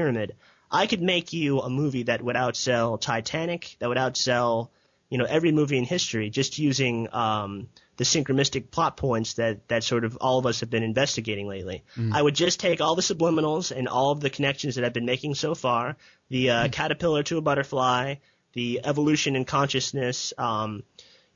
pyramid. I could make you a movie that would outsell Titanic, that would outsell, every movie in history, just using the synchronistic plot points that sort of all of us have been investigating lately. I would just take all the subliminals and all of the connections that I've been making so far, the caterpillar to a butterfly, the evolution in consciousness, a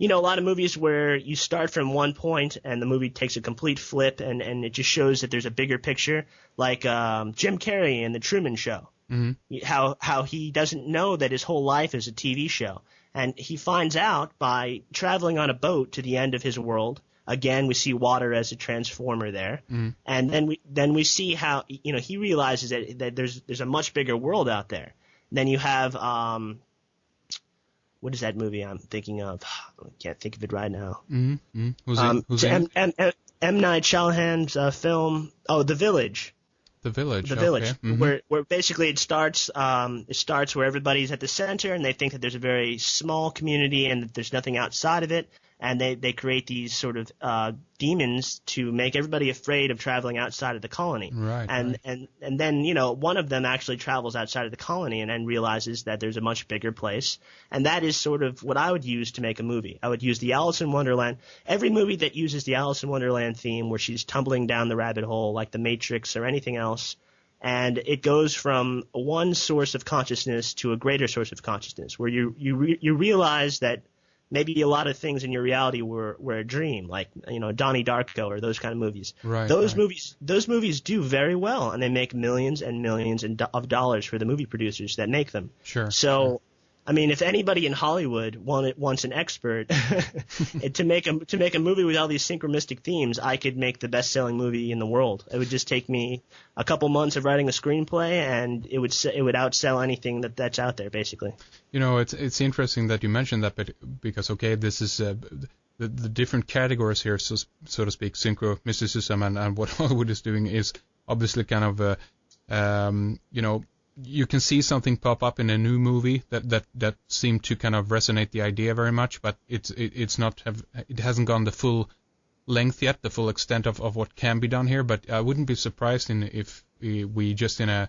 lot of movies where you start from one point and the movie takes a complete flip and it just shows that there's a bigger picture, like Jim Carrey in The Truman Show. How he doesn't know that his whole life is a TV show. And he finds out by traveling on a boat to the end of his world. Again, we see water as a transformer there. And then we see how, he realizes that there's a much bigger world out there. Then you have what is that movie I'm thinking of? I can't think of it right now. Who's in? M. Night Shyamalan's film, The Village. The Village. Where basically it starts where everybody's at the center and they think that there's a very small community and that there's nothing outside of it, and they create these sort of demons to make everybody afraid of traveling outside of the colony. Right. And then one of them actually travels outside of the colony and then realizes that there's a much bigger place, and that is sort of what I would use to make a movie. I would use the Alice in Wonderland. Every movie that uses the Alice in Wonderland theme, where she's tumbling down the rabbit hole, like The Matrix or anything else, and it goes from one source of consciousness to a greater source of consciousness, where you realize that maybe a lot of things in your reality were a dream, like Donnie Darko or those kind of movies. Right. Those movies do very well, and they make millions and millions of dollars for the movie producers that make them. Sure. So, I mean, if anybody in Hollywood wants an expert to make a movie with all these synchronistic themes, I could make the best-selling movie in the world. It would just take me a couple months of writing a screenplay, and it would outsell anything that's out there, basically. It's interesting that you mentioned that, but because this is the different categories here, so to speak, synchro mysticism and what Hollywood is doing is obviously kind of you can see something pop up in a new movie that seemed to kind of resonate the idea very much, but it hasn't gone the full length yet, the full extent of what can be done here. But I wouldn't be surprised if we just in a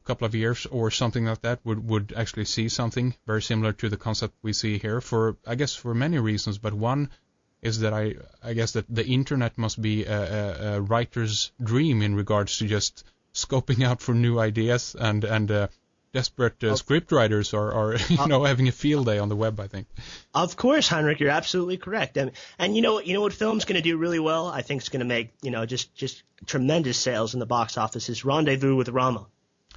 couple of years or something like that would actually see something very similar to the concept we see here, for many reasons. But one is that I guess that the internet must be a writer's dream in regards to just scoping out for new ideas, and desperate scriptwriters are having a field day on the web, I think. Of course, Heinrich, you're absolutely correct. And you know what film's going to do really well? I think it's going to make just tremendous sales in the box office. Is Rendezvous with Rama.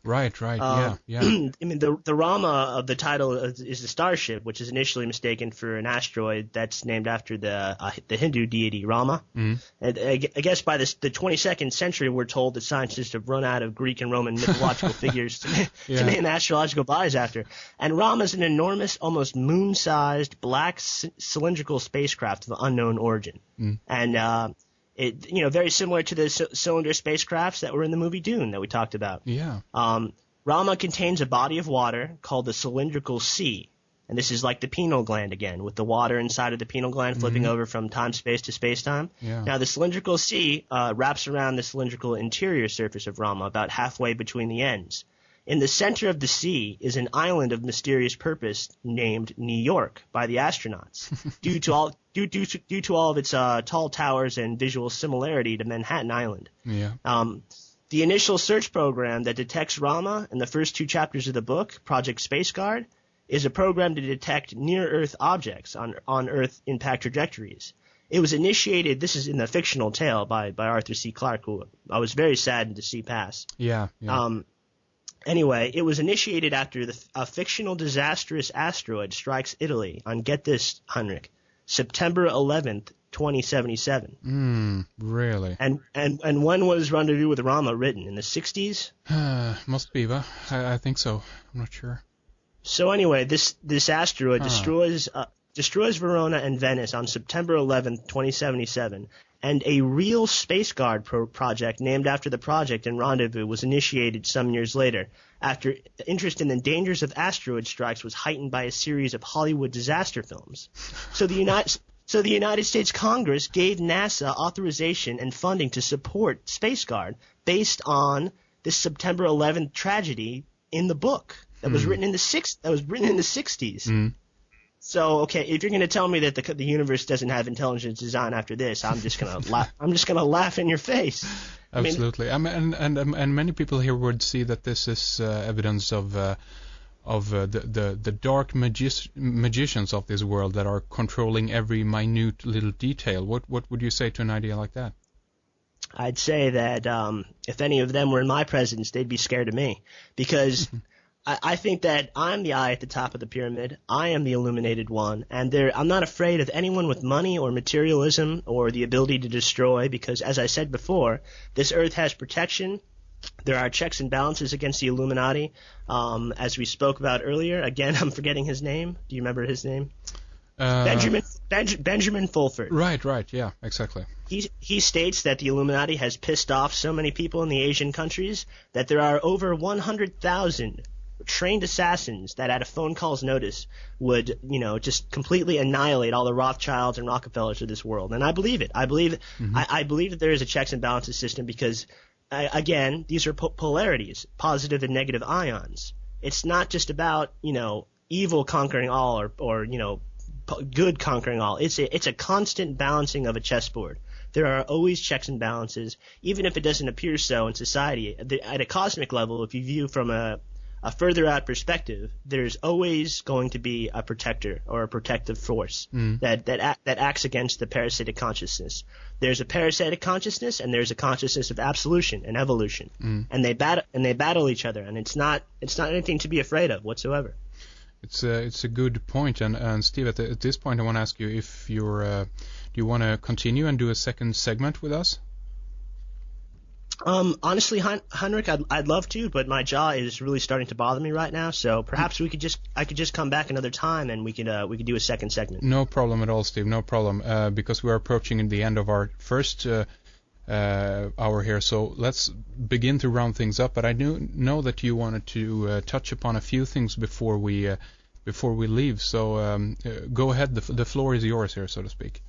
Right. Yeah. I mean, the Rama of the title is the starship, which is initially mistaken for an asteroid that's named after the Hindu deity Rama. And I guess by the 22nd century, we're told that scientists have run out of Greek and Roman mythological figures to name astrological bodies after. And Rama is an enormous, almost moon-sized, black cylindrical spacecraft of unknown origin. And it, very similar to the cylinder spacecrafts that were in the movie Dune that we talked about. Yeah. Rama contains a body of water called the cylindrical sea. And this is like the pineal gland again, with the water inside of the pineal gland flipping over from time-space to space-time. Yeah. Now, the cylindrical sea wraps around the cylindrical interior surface of Rama, about halfway between the ends. In the center of the sea is an island of mysterious purpose named New York by the astronauts, due to all of its tall towers and visual similarity to Manhattan Island. Yeah. The initial search program that detects Rama in the first 2 chapters of the book, Project Space Guard, is a program to detect near-Earth objects on Earth impact trajectories. It was initiated, this is in the fictional tale by Arthur C. Clarke, who I was very saddened to see pass. Yeah. Anyway, it was initiated after a fictional disastrous asteroid strikes Italy on, get this, Heinrich, September 11th, 2077. Really? And when was Rendezvous with Rama written? In the 60s? Must be, but I think so. I'm not sure. So anyway, this asteroid destroys Verona and Venice on September 11th, 2077. And a real Space Guard project named after the project in Rendezvous was initiated some years later, after interest in the dangers of asteroid strikes was heightened by a series of Hollywood disaster films. So the United States Congress gave NASA authorization and funding to support Space Guard based on this September 11th tragedy in the book that was written in the 60s. Mm. So, okay, if you're going to tell me that the universe doesn't have intelligent design after this, I'm just going to laugh. I'm just going to laugh in your face. Absolutely. And many people here would see that this is evidence of the dark magicians of this world that are controlling every minute little detail. What would you say to an idea like that? I'd say that if any of them were in my presence, they'd be scared of me, because I think that I'm the eye at the top of the pyramid. I am the illuminated one, and I'm not afraid of anyone with money or materialism or the ability to destroy, because, as I said before, this earth has protection. There are checks and balances against the Illuminati, as we spoke about earlier. Again, I'm forgetting his name. Do you remember his name? Benjamin Fulford. Right, yeah, exactly. He states that the Illuminati has pissed off so many people in the Asian countries that there are over 100,000 trained assassins that at a phone call's notice would, just completely annihilate all the Rothschilds and Rockefellers of this world. And I believe it. I believe that there is a checks and balances system because, again, these are polarities, positive and negative ions. It's not just about, evil conquering all or good conquering all. It's a constant balancing of a chessboard. There are always checks and balances, even if it doesn't appear so in society. At a cosmic level, if you view from a further out perspective, there's always going to be a protector or a protective force that acts against the parasitic consciousness. There's a parasitic consciousness and there's a consciousness of absolution and evolution, and they battle each other, and it's not anything to be afraid of whatsoever. It's a good point, and Steve, at this point, I want to ask you if do you want to continue and do a second segment with us? Honestly, Heinrich, I'd love to, but my jaw is really starting to bother me right now. So perhaps I could just come back another time and we could do a second segment. No problem at all, Steve. No problem. Because we're approaching the end of our first hour here, so let's begin to round things up. But I know that you wanted to touch upon a few things before we leave. So go ahead. The floor is yours here, so to speak.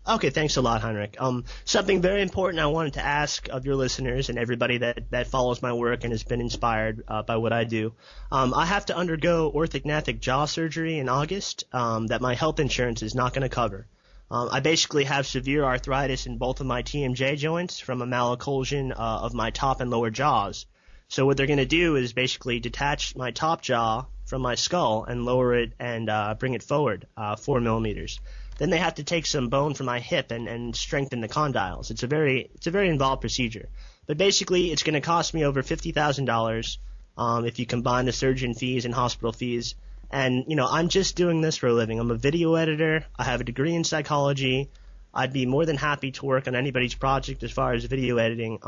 Okay, thanks a lot, Heinrich. Something very important I wanted to ask of your listeners and everybody that follows my work and has been inspired by what I do. I have to undergo orthognathic jaw surgery in August that my health insurance is not going to cover. I basically have severe arthritis in both of my TMJ joints from a malocclusion of my top and lower jaws. So what they're going to do is basically detach my top jaw from my skull and lower it and bring it forward 4 millimeters. Then they have to take some bone from my hip and strengthen the condyles. It's a very involved procedure. But basically, it's going to cost me over $50,000 if you combine the surgeon fees and hospital fees. And, I'm just doing this for a living. I'm a video editor. I have a degree in psychology. I'd be more than happy to work on anybody's project as far as video editing.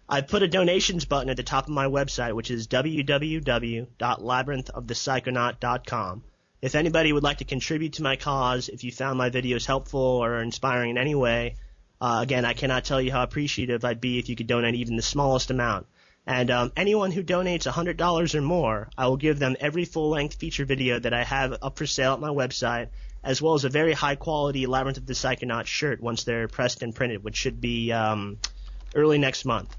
I put a donations button at the top of my website, which is www.labyrinthofthepsychonaut.com. If anybody would like to contribute to my cause, if you found my videos helpful or inspiring in any way, again, I cannot tell you how appreciative I'd be if you could donate even the smallest amount. And anyone who donates $100 or more, I will give them every full-length feature video that I have up for sale at my website, as well as a very high-quality Labyrinth of the Psychonaut shirt once they're pressed and printed, which should be early next month.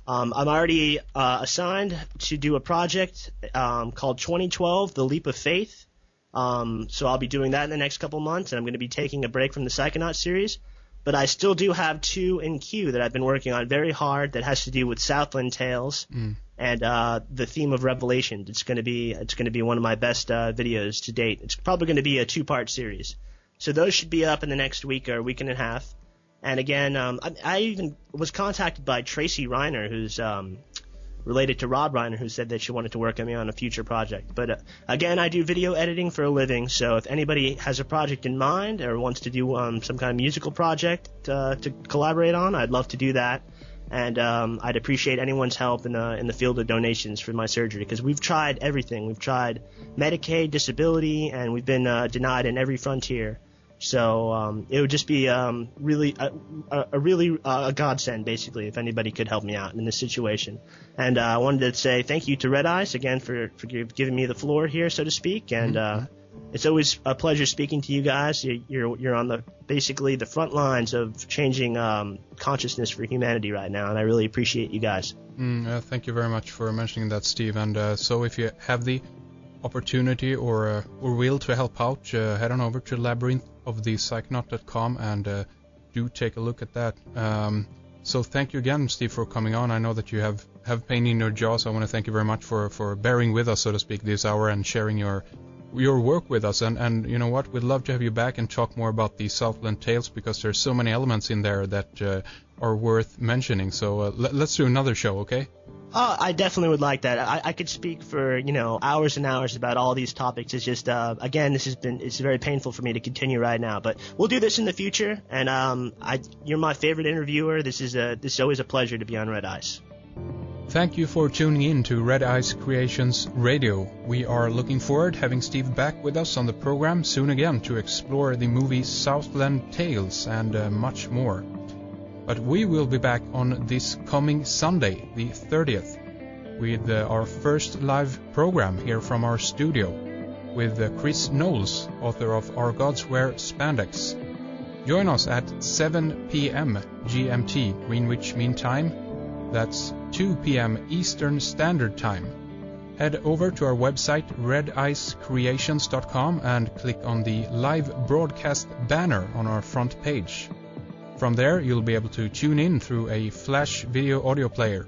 I'm already assigned to do a project called 2012, The Leap of Faith. So I'll be doing that in the next couple months, and I'm going to be taking a break from the Psychonaut series. But I still do have 2 in queue that I've been working on very hard that has to do with Southland Tales and the theme of Revelation. It's going to be one of my best videos to date. It's probably going to be a 2-part series. So those should be up in the next week or week and a half. And again, I even was contacted by Tracy Reiner, who's related to Rob Reiner, who said that she wanted to work with me on a future project. But again, I do video editing for a living, so if anybody has a project in mind or wants to do some kind of musical project to collaborate on, I'd love to do that. And I'd appreciate anyone's help in the field of donations for my surgery, because we've tried everything. We've tried Medicaid, disability, and we've been denied in every frontier. So it would just be really a godsend, basically, if anybody could help me out in this situation. And I wanted to say thank you to Red Eyes again for giving me the floor here, so to speak. And It's always a pleasure speaking to you guys. You're on basically the front lines of changing consciousness for humanity right now, and I really appreciate you guys. Thank you very much for mentioning that, Steve. And so if you have the opportunity or will to help out, head on over to labyrinthofthepsychonaut.com and do take a look at that. So thank you again, Steve, for coming on. I know that you have pain in your jaw, so I want to thank you very much for bearing with us, so to speak, this hour and sharing your work with us. And you know what, we'd love to have you back and talk more about the Southland Tales, because there's so many elements in there that are worth mentioning. So let's do another show, okay? I definitely would like that. I could speak for, hours and hours about all these topics. It's just, again, it's very painful for me to continue right now, but we'll do this in the future. And, you're my favorite interviewer. This is always a pleasure to be on Red Ice. Thank you for tuning in to Red Ice Creations Radio. We are looking forward to having Steve back with us on the program soon again to explore the movie Southland Tales and much more. But we will be back on this coming Sunday, the 30th, with our first live program here from our studio with Chris Knowles, author of Our Gods Wear Spandex. Join us at 7 p.m. GMT, Greenwich Mean Time. That's 2 p.m. Eastern Standard Time. Head over to our website redicecreations.com and click on the live broadcast banner on our front page. From there, you'll be able to tune in through a flash video audio player.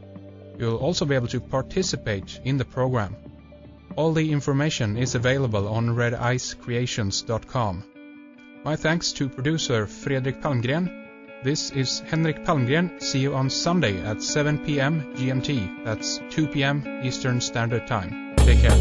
You'll also be able to participate in the program. All the information is available on redicecreations.com. My thanks to producer Fredrik Palmgren. This is Henrik Palmgren. See you on Sunday at 7 p.m. GMT. That's 2 p.m. Eastern Standard Time. Take care.